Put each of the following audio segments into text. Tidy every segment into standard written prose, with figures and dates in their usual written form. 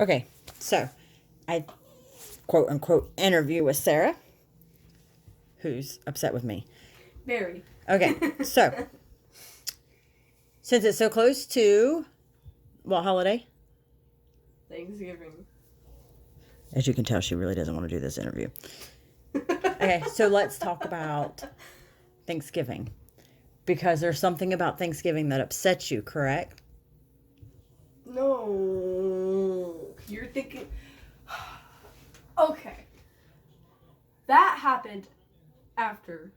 Okay, so I quote unquote interview with Sarah, who's upset with me. Very. Okay, so since it's so close to what holiday? Thanksgiving. As you can tell, she really doesn't want to do this interview. Okay, so let's talk about Thanksgiving. Because there's something about Thanksgiving that upsets you, correct? No. You're thinking... Okay. That happened after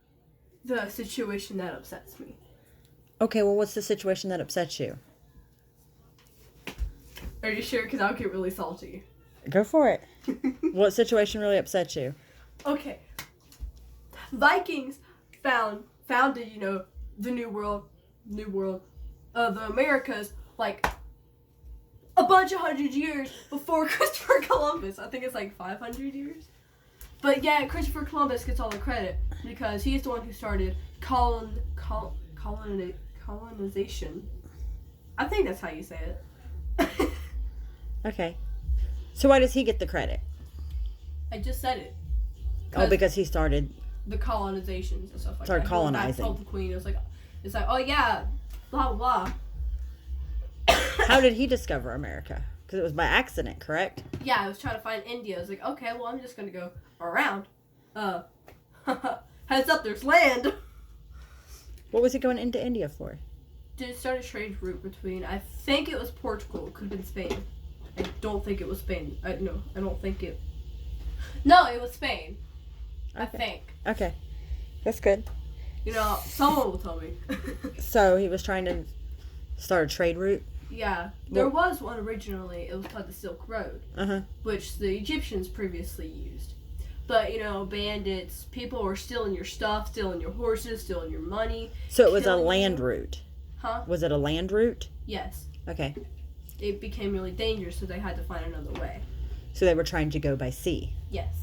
the situation that upsets me. Okay, well, what's the situation that upsets you? Are you sure? Because I'll get really salty. Go for it. What situation really upsets you? Okay. Vikings founded, the New World of the Americas, like a bunch of 100 years before Christopher Columbus. I think it's like 500 years. But yeah, Christopher Columbus gets all the credit because he's the one who started colonization. I think that's how you say it. Okay. So why does he get the credit? I just said it. Oh, because he started... The colonizations and stuff like Started that. colonizing. I told the queen, it's like, oh yeah, blah, blah, blah. How did he discover America? Because it was by accident, correct? Yeah, I was trying to find India. I was like, okay, well, I'm just going to go around. Heads up, there's land. What was he going into India for? To start a trade route between, I think it was Portugal. It could have been Spain. I don't think it was Spain. I don't think it... No, it was Spain. Okay. I think. Okay. That's good. Someone will tell me. So he was trying to start a trade route? Yeah. There was one originally. It was called the Silk Road. Uh-huh. Which the Egyptians previously used. But, bandits, people were stealing your stuff, stealing your horses, stealing your money. So it was a land route? Huh? Was it a land route? Yes. Okay. It became really dangerous, so they had to find another way. So they were trying to go by sea? Yes.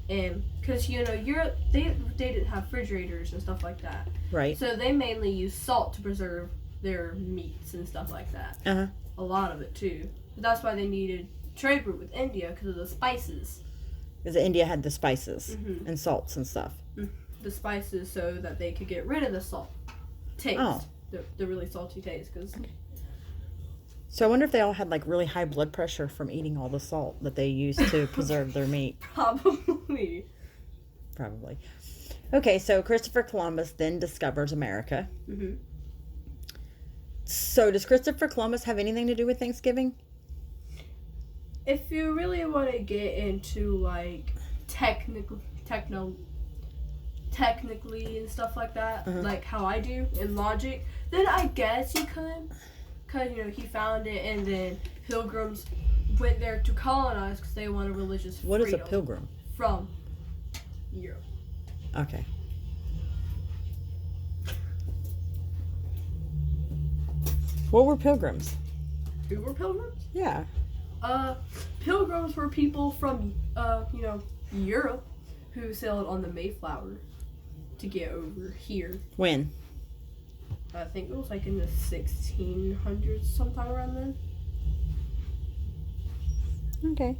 And, because, Europe, they didn't have refrigerators and stuff like that. Right. So they mainly used salt to preserve their meats and stuff like that. Uh-huh. A lot of it, too. But that's why they needed trade route with India, because of the spices. Because India had the spices and salts and stuff. The spices so that they could get rid of the salt taste. Oh. The really salty taste. Cause... So I wonder if they all had, really high blood pressure from eating all the salt that they used to preserve their meat. Probably. Okay, so Christopher Columbus then discovers America. Mm-hmm. So does Christopher Columbus have anything to do with Thanksgiving? If you really want to get into technically and stuff like that, like how I do in logic, then I guess you could, because he found it, and then pilgrims went there to colonize because they wanted religious freedom. What is a pilgrim? From Europe. Okay. What were pilgrims? Who were pilgrims? Yeah. Pilgrims were people from, Europe who sailed on the Mayflower to get over here. When? I think it was in the 1600s, sometime around then. Okay.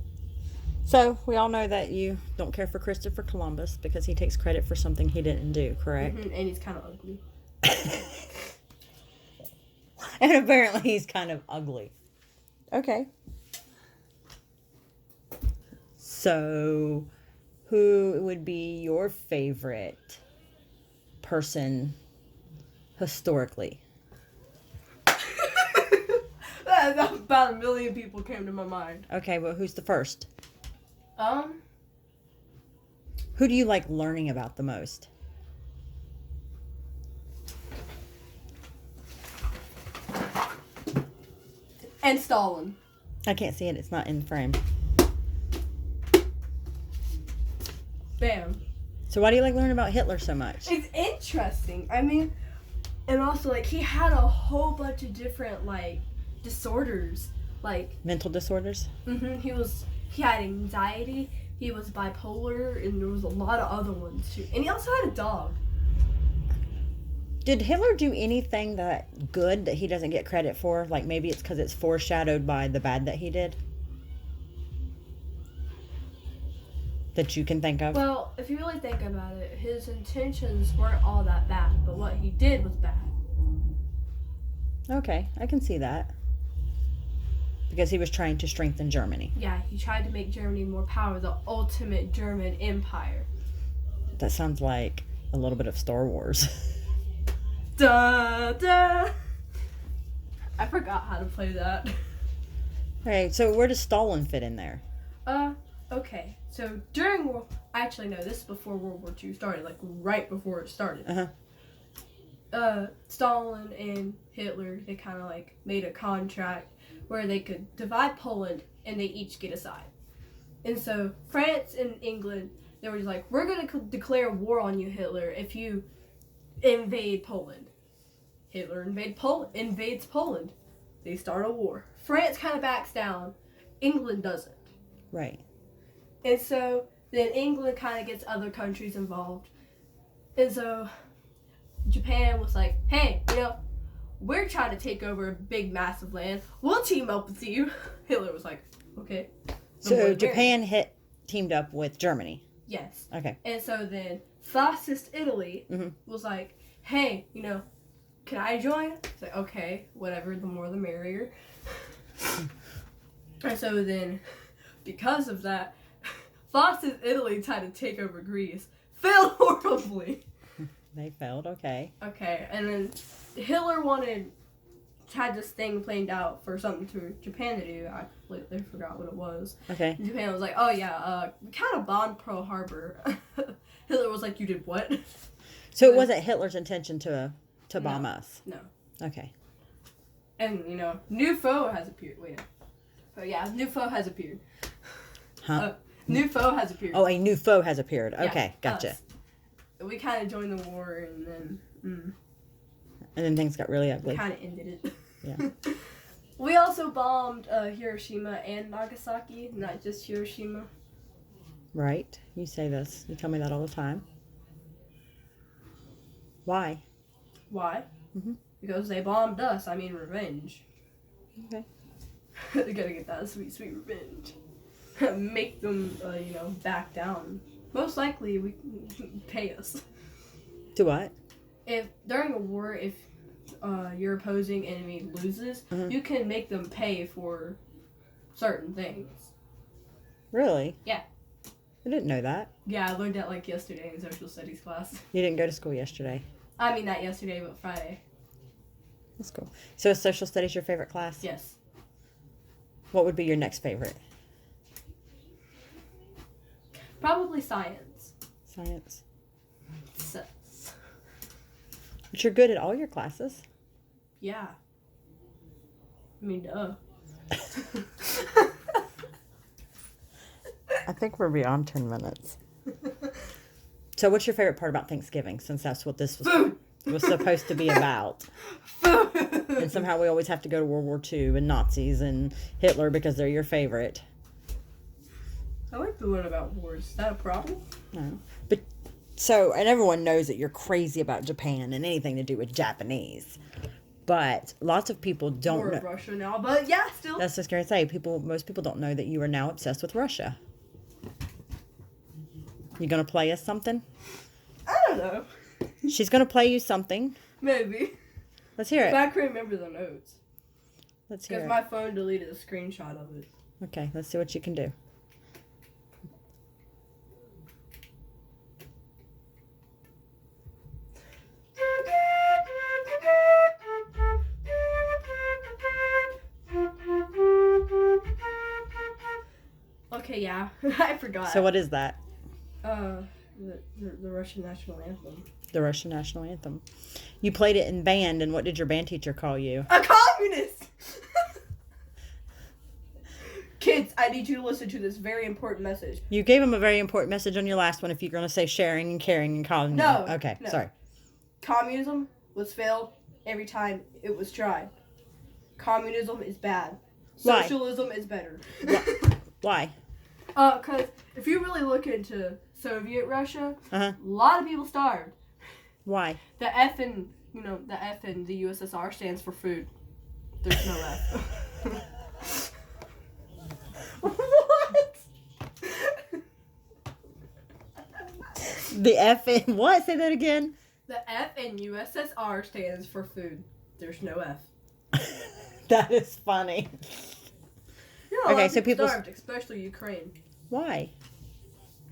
So we all know that you don't care for Christopher Columbus because he takes credit for something he didn't do, correct? Mm-hmm, and he's kind of ugly. And apparently he's kind of ugly. Okay. So, who would be your favorite person historically? About 1 million people came to my mind. Okay, well, who's the first? Who do you like learning about the most? And Stalin. I can't see it. It's not in frame. Bam. So why do you like learning about Hitler so much? It's interesting. I mean, and also, he had a whole bunch of different, disorders. Mental disorders? Mm-hmm. He had anxiety, he was bipolar, and there was a lot of other ones, too. And he also had a dog. Did Hitler do anything that good that he doesn't get credit for? Maybe it's because it's foreshadowed by the bad that he did? that you can think of? Well, if you really think about it, his intentions weren't all that bad, but what he did was bad. Okay, I can see that. Because he was trying to strengthen Germany. Yeah, he tried to make Germany more powerful, the ultimate German empire. That sounds like a little bit of Star Wars. Da da. I forgot how to play that. Okay, so where does Stalin fit in there? Okay. So during actually no, this is before World War II started, like right before it started. Stalin and Hitler, they kind of like made a contract where they could divide Poland and they each get a side. And so France and England, they were just like, we're going to declare war on you, Hitler, if you invade Poland. Hitler invades Poland. They start a war. France kind of backs down. England doesn't. Right. And so then England kind of gets other countries involved. And so Japan was like, hey, we're trying to take over a big, massive land. We'll team up with you. Hitler was like, okay. So Japan teamed up with Germany. Yes. Okay. And so then fascist Italy was like, hey, can I join? It's like, okay, whatever, the more the merrier. And so then, because of that, fascist Italy tried to take over Greece. Failed horribly. They failed, okay. Okay, and then Hitler had this thing planned out for something to Japan to do. I completely forgot what it was. Okay. And Japan was like, oh yeah, we kind of bombed Pearl Harbor. Hitler was like, you did what? So it wasn't Hitler's intention to bomb us? No. Okay. And, new foe has appeared. Wait. Oh yeah, new foe has appeared. Huh? New foe has appeared. Oh, a new foe has appeared. Okay, Yeah, gotcha. us. We kind of joined the war and then And then things got really ugly. kind of ended it. Yeah. We also bombed Hiroshima and Nagasaki, not just Hiroshima. Right. You say this. You tell me that all the time. Why? Why? Mhm. Because they bombed us. I mean, revenge. Okay. They gotta get that sweet, sweet revenge. Make them, back down. Most likely, we pay us. To what? If during a war, if your opposing enemy loses, you can make them pay for certain things. Really? Yeah. I didn't know that. Yeah, I learned that yesterday in social studies class. You didn't go to school yesterday. I mean, not yesterday, but Friday. That's cool. So is social studies your favorite class? Yes. What would be your next favorite? Probably science. Science. So, But you're good at all your classes. yeah. I mean, duh. I think we're beyond 10 minutes. So what's your favorite part about Thanksgiving, since that's what this was supposed to be about? And somehow we always have to go to World War II and Nazis and Hitler because they're your favorite. I like to learn about wars. Is that a problem? No. But so, and everyone knows that you're crazy about Japan and anything to do with Japanese. But lots of people don't Or know. Russia now, but yeah, still. That's just going to say, most people don't know that you are now obsessed with Russia. You going to play us something? I don't know. She's going to play you something. Maybe. Let's hear But it. I can remember the notes. Let's hear Because it. my phone deleted a screenshot of it. Okay, let's see what you can do. Okay, yeah. I forgot. So what is that? The Russian national anthem. The Russian national anthem. You played it in band, and what did your band teacher call you? A communist! Kids, I need you to listen to this very important message. You gave him a very important message on your last one if you're going to say sharing and caring and calling. No. Okay, no. sorry. Communism was failed every time it was tried. Communism is bad. Why? Socialism is better. Why? Because if you really look into Soviet Russia, Uh-huh. a lot of people starved. Why? The F in the USSR stands for food. There's no F. What? The F in what? Say that again. The F in USSR stands for food. There's no F. That is funny. You know, Okay, okay, so people starved, especially Ukraine. Why?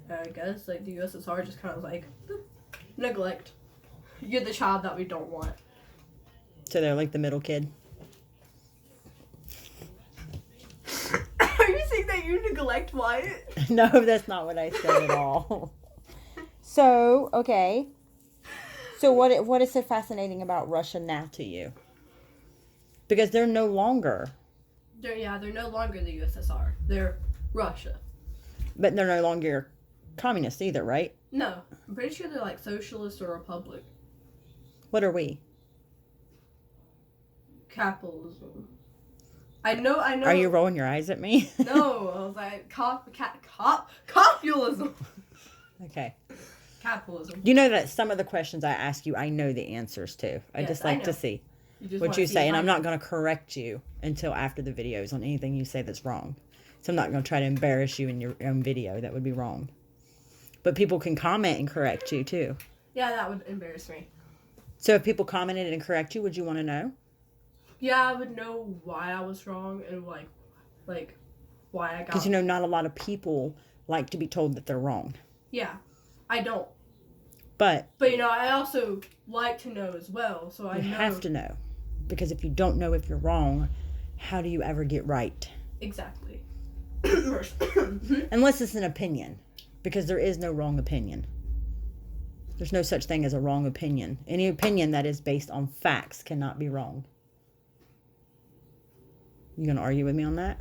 I guess like the USSR just kind of like neglect. You're the child that we don't want. So they're like the middle kid. Are you saying that you neglect Wyatt? No, that's not what I said at all. So, okay. So what is so fascinating about Russia now to you? Because they're no longer. They're no longer the USSR. They're Russia. But they're no longer communist either, right? No, I'm pretty sure they're like socialist or republic. What are we? Capitalism. I know. Are you rolling your eyes at me? No, I was like populism. Okay. Capitalism. You know that some of the questions I ask you, I know the answers to. I Yes, just I like to know. see Just what wanna you see say, if and I I'm know. not going to correct you until after the videos on anything you say that's wrong. So I'm not going to try to embarrass you in your own video. That would be wrong. But people can comment and correct you too. Yeah, that would embarrass me. So if people commented and correct you, would you want to know? Yeah, I would know why I was wrong and like why I got. Because not a lot of people like to be told that they're wrong. Yeah, I don't. But But I also like to know as well, so I you know have to know. Because if you don't know if you're wrong, how do you ever get right? exactly. Unless it's an opinion. Because there is no wrong opinion. There's no such thing as a wrong opinion. Any opinion that is based on facts cannot be wrong. You gonna argue with me on that?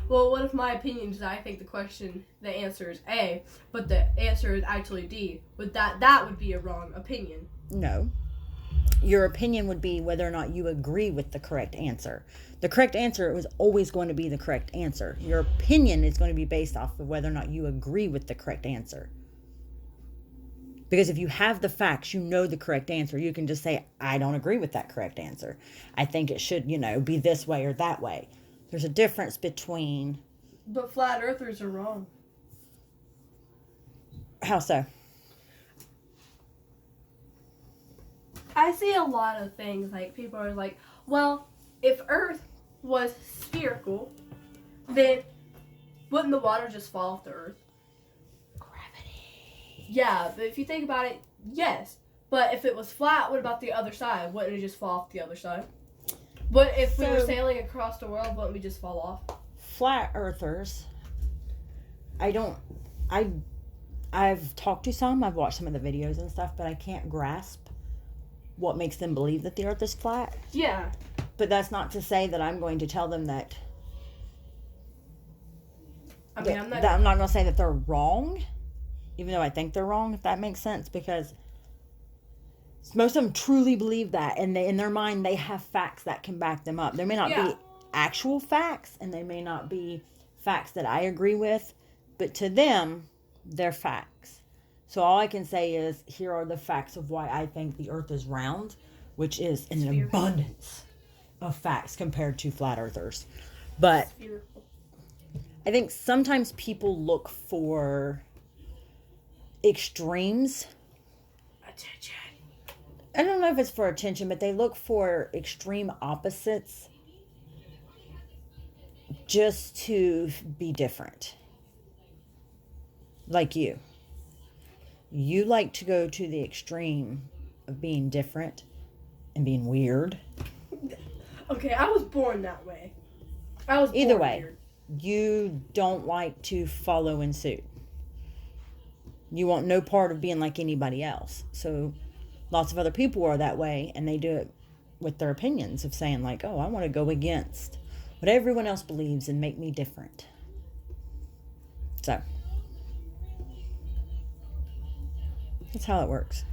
Well, what if my opinion is I think the answer is A, but the answer is actually D? That would be a wrong opinion. No. Your opinion would be whether or not you agree with the correct answer. The correct answer was always going to be the correct answer. Your opinion is going to be based off of whether or not you agree with the correct answer. Because if you have the facts, you know the correct answer. You can just say, I don't agree with that correct answer. I think it should, be this way or that way. There's a difference between... But flat earthers are wrong. How so? I see a lot of things like people are like, well, if Earth was spherical, then wouldn't the water just fall off the Earth? Gravity. Yeah, but if you think about it, yes. But if it was flat, what about the other side? Wouldn't it just fall off the other side? But if we were So- sailing across the world, wouldn't we just fall off? Flat earthers, I've talked to some, I've watched some of the videos and stuff, but I can't grasp what makes them believe that the earth is flat. Yeah. But that's not to say that I'm going to tell them that I mean, I'm not. I'm not going to say that they're wrong, even though I think they're wrong, if that makes sense, because most of them truly believe that, and in their mind, they have facts that can back them up. There may not Yeah. be actual facts, and they may not be facts that I agree with, but to them, they're facts. So all I can say is, here are the facts of why I think the earth is round, which is an Spherical. abundance of facts compared to flat earthers. But Spherical. I think sometimes people look for extremes. Attention. I don't know if it's for attention, but they look for extreme opposites just to be different. Like you. You like to go to the extreme of being different and being weird. Okay, I was born that way. I was Either born way. weird. You don't like to follow in suit. You want no part of being like anybody else. So lots of other people are that way, and they do it with their opinions of saying like, oh, I want to go against what everyone else believes and make me different. So that's how it works.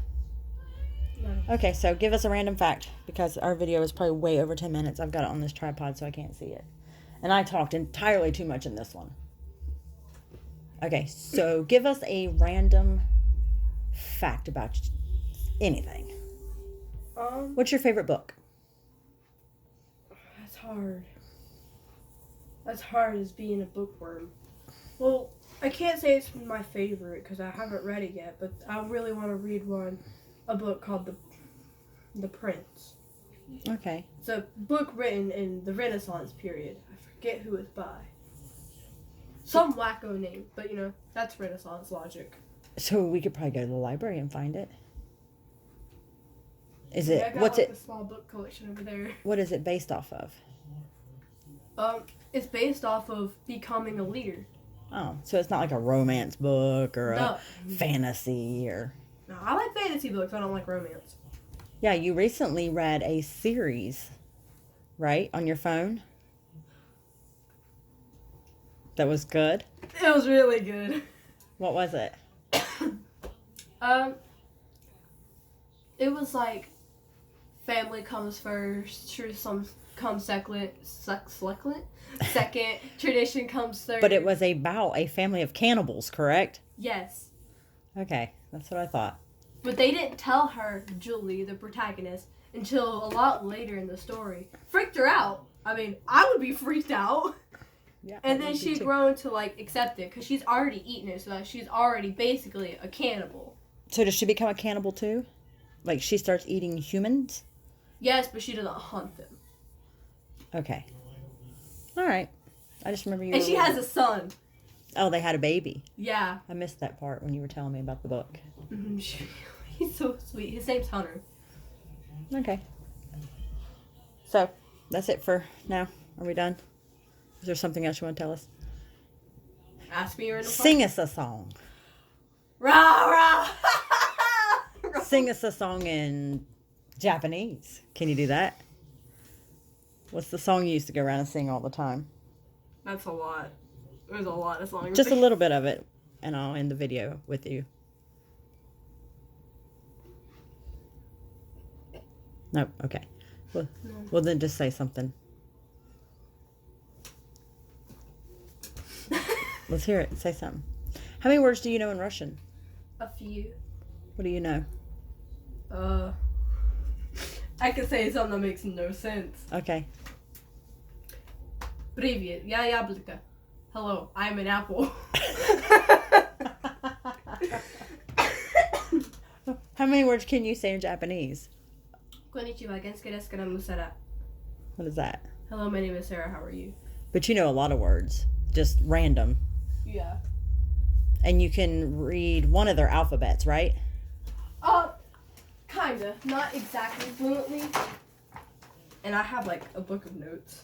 Nice. Okay, so give us a random fact, because our video is probably way over 10 minutes. I've got it on this tripod so I can't see it. And I talked entirely too much in this one. Okay, so give us a random fact about anything. What's your favorite book? That's hard. That's hard as being a bookworm. Well, I can't say it's my favorite because I haven't read it yet, but I really want to read a book called The Prince. Okay. It's a book written in the Renaissance period. I forget who it's by. Some wacko name, but that's Renaissance logic. So we could probably go to the library and find it. Is Yeah, it I got what's like it? a small book collection over there. What is it based off of? It's based off of becoming a leader. Oh, so it's not like a romance book or No. a fantasy or. No, I like fantasy books. I don't like romance. Yeah, you recently read a series, right, on your phone. That was good. It was really good. What was it? It was like family comes first, truth comes second, second, tradition comes third. But it was about a family of cannibals, correct? Yes. Okay, that's what I thought. But they didn't tell her, Julie, the protagonist, until a lot later in the story. Freaked her out. I mean, I would be freaked out. Yeah. And then she'd grown to, accept it, because she's already eaten it, so that she's already basically a cannibal. So does she become a cannibal too? Like she starts eating humans? Yes, but she doesn't hunt them. Okay. All right. I just remember you. And she has a son. Oh, they had a baby. Yeah. I missed that part when you were telling me about the book. Mm-hmm. He's so sweet. His name's Hunter. Okay. So that's it for now. Are we done? Is there something else you want to tell us? Ask me or Sing us a song. Rah, rah. Sing us a song in Japanese. Can you do that? What's the song you used to go around and sing all the time? That's a lot. There's a lot of songs. Just a little bit of it, and I'll end the video with you. Nope. Okay. Well, then just say something. Let's hear it. Say something. How many words do you know in Russian? A few. What do you know? I could say something that makes no sense. Okay. Привет, я яблоко. Hello, I'm an apple. How many words can you say in Japanese? Konnichiwa, gensuke desu ka, Musara. What is that? Hello, my name is Sarah. How are you? But you know a lot of words. Just random. Yeah. And you can read one of their alphabets, right? Kinda. Not exactly fluently. And I have a book of notes.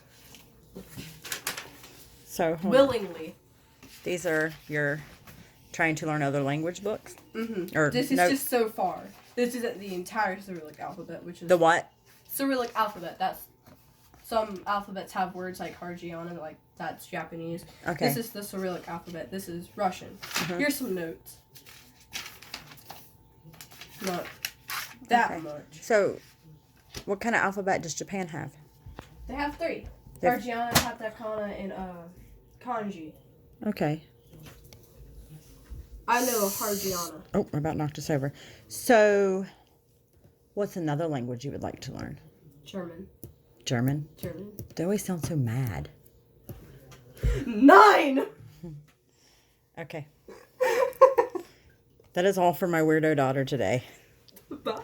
So Willingly. these are your trying to learn other language books? Mm-hmm. Or This is nope. just so far. This isn't the entire Cyrillic alphabet, which is The what? Cyrillic alphabet. That's some alphabets have words like Harjiana, that's Japanese. Okay. This is the Cyrillic alphabet. This is Russian. Here's some notes. Not that Okay. much. So, what kind of alphabet does Japan have? They have 3. They've- Harjiana, katakana, and kanji. Okay. I know Harjiana. Oh, we're about knocked us over. So, what's another language you would like to learn? German. German? German. They always sound so mad. 9! Okay. That is all for my weirdo daughter today. Bye.